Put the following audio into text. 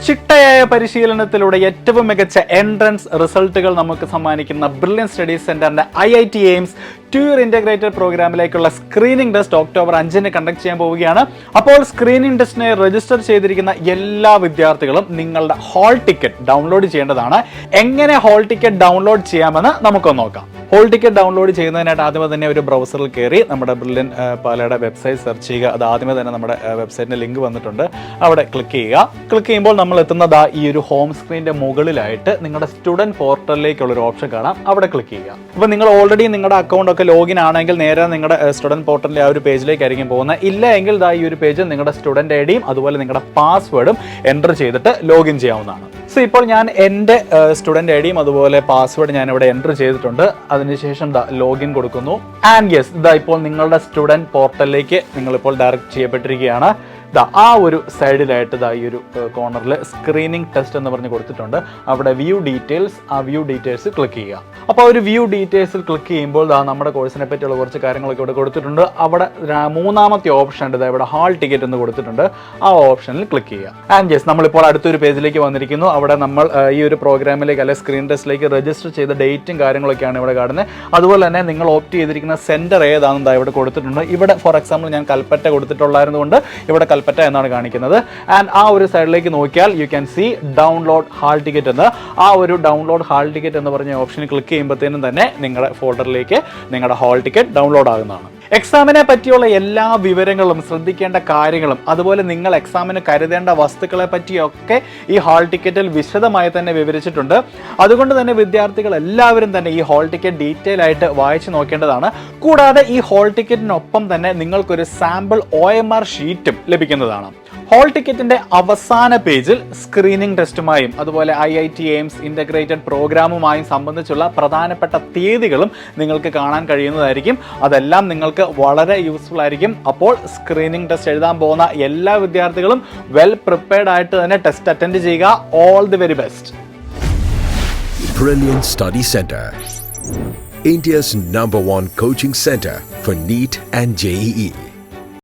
ചിട്ടയായ പരിശീലനത്തിലൂടെ ഏറ്റവും മികച്ച എൻട്രൻസ് റിസൾട്ടുകൾ നമുക്ക് സമ്മാനിക്കുന്ന ബ്രില്യൻ സ്റ്റഡീസ് സെന്ററിന്റെ IIT എയിംസ് 2 ഇയർ ഇന്റഗ്രേറ്റഡ് പ്രോഗ്രാമിലേക്കുള്ള സ്ക്രീനിംഗ് ടെസ്റ്റ് ഒക്ടോബർ 5-ന് കണ്ടക്ട് ചെയ്യാൻ പോവുകയാണ്. അപ്പോൾ സ്ക്രീനിംഗ് ടെസ്റ്റിനെ രജിസ്റ്റർ ചെയ്തിരിക്കുന്ന എല്ലാ വിദ്യാർത്ഥികളും നിങ്ങളുടെ ഹാൾ ടിക്കറ്റ് ഡൗൺലോഡ് ചെയ്യേണ്ടതാണ്. എങ്ങനെ ഹാൾ ടിക്കറ്റ് ഡൗൺലോഡ് ചെയ്യാമെന്ന് നമുക്കൊന്ന് നോക്കാം. ഹോൾ ടിക്കറ്റ് ഡൗൺലോഡ് ചെയ്യുന്നതിനായിട്ട് ആദ്യമേ തന്നെ ഒരു ബ്രൗസറിൽ കയറി നമ്മുടെ ബ്രില്യൻ പാലയുടെ വെബ്സൈറ്റ് സെർച്ച് ചെയ്യുക. അത് ആദ്യമേ തന്നെ നമ്മുടെ വെബ്സൈറ്റിന്റെ ലിങ്ക് വന്നിട്ടുണ്ട്, അവിടെ ക്ലിക്ക് ചെയ്യുക. ക്ലിക്ക് ചെയ്യുമ്പോൾ നമ്മൾ എത്തുന്നത് ഈ ഒരു ഹോം സ്ക്രീനിന്റെ മുകളിലായിട്ട് നിങ്ങളുടെ സ്റ്റുഡന്റ് പോർട്ടലിലേക്കുള്ള ഒരു ഓപ്ഷൻ കാണാം, അവിടെ ക്ലിക്ക് ചെയ്യുക. അപ്പോൾ നിങ്ങൾ ഓൾറെഡി നിങ്ങളുടെ അക്കൗണ്ട് ഒക്കെ ലോഗിൻ ആണെങ്കിൽ നേരെ നിങ്ങളുടെ സ്റ്റുഡന്റ് പോർട്ടലിലെ ആ ഒരു പേജിലേക്കായിരിക്കും പോകുന്നത്. ഇല്ല എങ്കിൽ ഈ ഒരു പേജ് നിങ്ങളുടെ സ്റ്റുഡന്റ് ഐഡിയും അതുപോലെ നിങ്ങളുടെ പാസ്വേഡും എൻ്റർ ചെയ്തിട്ട് ലോഗിൻ ചെയ്യാവുന്നതാണ്. സോ ഇപ്പോൾ ഞാൻ എൻ്റെ സ്റ്റുഡന്റ് ഐഡിയും അതുപോലെ പാസ്വേഡ് ഞാൻ ഇവിടെ എൻ്റർ ചെയ്തിട്ടുണ്ട്. അതിനുശേഷം ലോഗിൻ കൊടുക്കുന്നു. ആൻഡ് യെസ്, ഇപ്പോൾ നിങ്ങളുടെ സ്റ്റുഡന്റ് പോർട്ടലിലേക്ക് നിങ്ങളിപ്പോൾ ഡയറക്റ്റ് ചെയ്യപ്പെട്ടിരിക്കുകയാണ്. ആ ഒരു സൈഡിലായിട്ട് ഈ ഒരു കോർണറിൽ സ്ക്രീനിങ് ടെസ്റ്റ് എന്ന് പറഞ്ഞ് കൊടുത്തിട്ടുണ്ട്. അവിടെ വ്യൂ ഡീറ്റെയിൽസ്, ആ വ്യൂ ഡീറ്റെയിൽസ് ക്ലിക്ക് ചെയ്യുക. അപ്പോൾ ഒരു വ്യൂ ഡീറ്റെയിൽസിൽ ക്ലിക്ക് ചെയ്യുമ്പോൾ നമ്മുടെ കോഴ്സിനെ പറ്റിയുള്ള കുറച്ച് കാര്യങ്ങളൊക്കെ ഇവിടെ കൊടുത്തിട്ടുണ്ട്. അവിടെ മൂന്നാമത്തെ ഓപ്ഷൻ ഉണ്ട്, ഇവിടെ ഹാൾ ടിക്കറ്റ് എന്ന് കൊടുത്തിട്ടുണ്ട്. ആ ഓപ്ഷനിൽ ക്ലിക്ക് ചെയ്യുക. ആൻഡ് യെസ്, നമ്മളിപ്പോൾ അടുത്തൊരു പേജിലേക്ക് വന്നിരിക്കുന്നു. അവിടെ നമ്മൾ ഈ ഒരു പ്രോഗ്രാമിലേക്ക് അല്ലെങ്കിൽ സ്ക്രീൻ ടെസ്റ്റിലേക്ക് രജിസ്റ്റർ ചെയ്ത ഡേറ്റും കാര്യങ്ങളൊക്കെയാണ് ഇവിടെ കാണുന്നത്. അതുപോലെ തന്നെ നിങ്ങൾ ഓപ്റ്റ് ചെയ്തിരിക്കുന്ന സെന്റർ ഏതാണെന്ന് ഇവിടെ കൊടുത്തിട്ടുണ്ട്. ഇവിടെ ഫോർ എക്സാമ്പിൾ ഞാൻ കൽപ്പറ്റ കൊടുത്തിട്ടുള്ളായിരുന്നുകൊണ്ട് ഇവിടെ കൽപ്പറ്റ എന്നാണ് കാണിക്കുന്നത്. ആൻഡ് ആ ഒരു സൈഡിലേക്ക് നോക്കിയാൽ you can see download hall ticket എന്ന്. ആ ഒരു ഡൗൺലോഡ് ഹാൾ ടിക്കറ്റ് എന്ന് പറഞ്ഞ ഓപ്ഷനിൽ ക്ലിക്ക് ചെയ്യുമ്പോഴത്തേനും തന്നെ നിങ്ങളുടെ ഫോൾഡറിലേക്ക് നിങ്ങളുടെ ഹാൾ ടിക്കറ്റ് ഡൗൺലോഡ് ആകുന്നതാണ്. എക്സാമിനെ പറ്റിയുള്ള എല്ലാ വിവരങ്ങളും, ശ്രദ്ധിക്കേണ്ട കാര്യങ്ങളും, അതുപോലെ നിങ്ങൾ എക്സാമിന് കരുതേണ്ട വസ്തുക്കളെ പറ്റിയൊക്കെ ഈ ഹാൾ ടിക്കറ്റിൽ വിശദമായി തന്നെ വിവരിച്ചിട്ടുണ്ട്. അതുകൊണ്ട് തന്നെ വിദ്യാർത്ഥികൾ എല്ലാവരും തന്നെ ഈ ഹാൾ ടിക്കറ്റ് ഡീറ്റെയിൽ ആയിട്ട് വായിച്ചു നോക്കേണ്ടതാണ്. കൂടാതെ ഈ ഹാൾ ടിക്കറ്റിനൊപ്പം തന്നെ നിങ്ങൾക്കൊരു സാമ്പിൾ OMR ഷീറ്റും ലഭിക്കുന്നതാണ്. ഹാൾ ടിക്കറ്റിന്റെ അവസാന പേജിൽ സ്ക്രീനിംഗ് ടെസ്റ്റുമായും അതുപോലെ IIT എയിംസ് ഇന്റഗ്രേറ്റഡ് പ്രോഗ്രാമുമായും സംബന്ധിച്ചുള്ള പ്രധാനപ്പെട്ട തീയതികളും നിങ്ങൾക്ക് കാണാൻ കഴിയുന്നതായിരിക്കും. അതെല്ലാം നിങ്ങൾക്ക് വളരെ യൂസ്ഫുൾ ആയിരിക്കും. അപ്പോൾ സ്ക്രീനിംഗ് ടെസ്റ്റ് എഴുതാൻ പോകുന്ന എല്ലാ വിദ്യാർത്ഥികളും വെൽ പ്രിപ്പയർഡ് ആയിട്ട് തന്നെ ടെസ്റ്റ് അറ്റൻഡ് ചെയ്യുക. All the very best. Brilliant Study Center, India's #1 coaching center for NEET and JEE.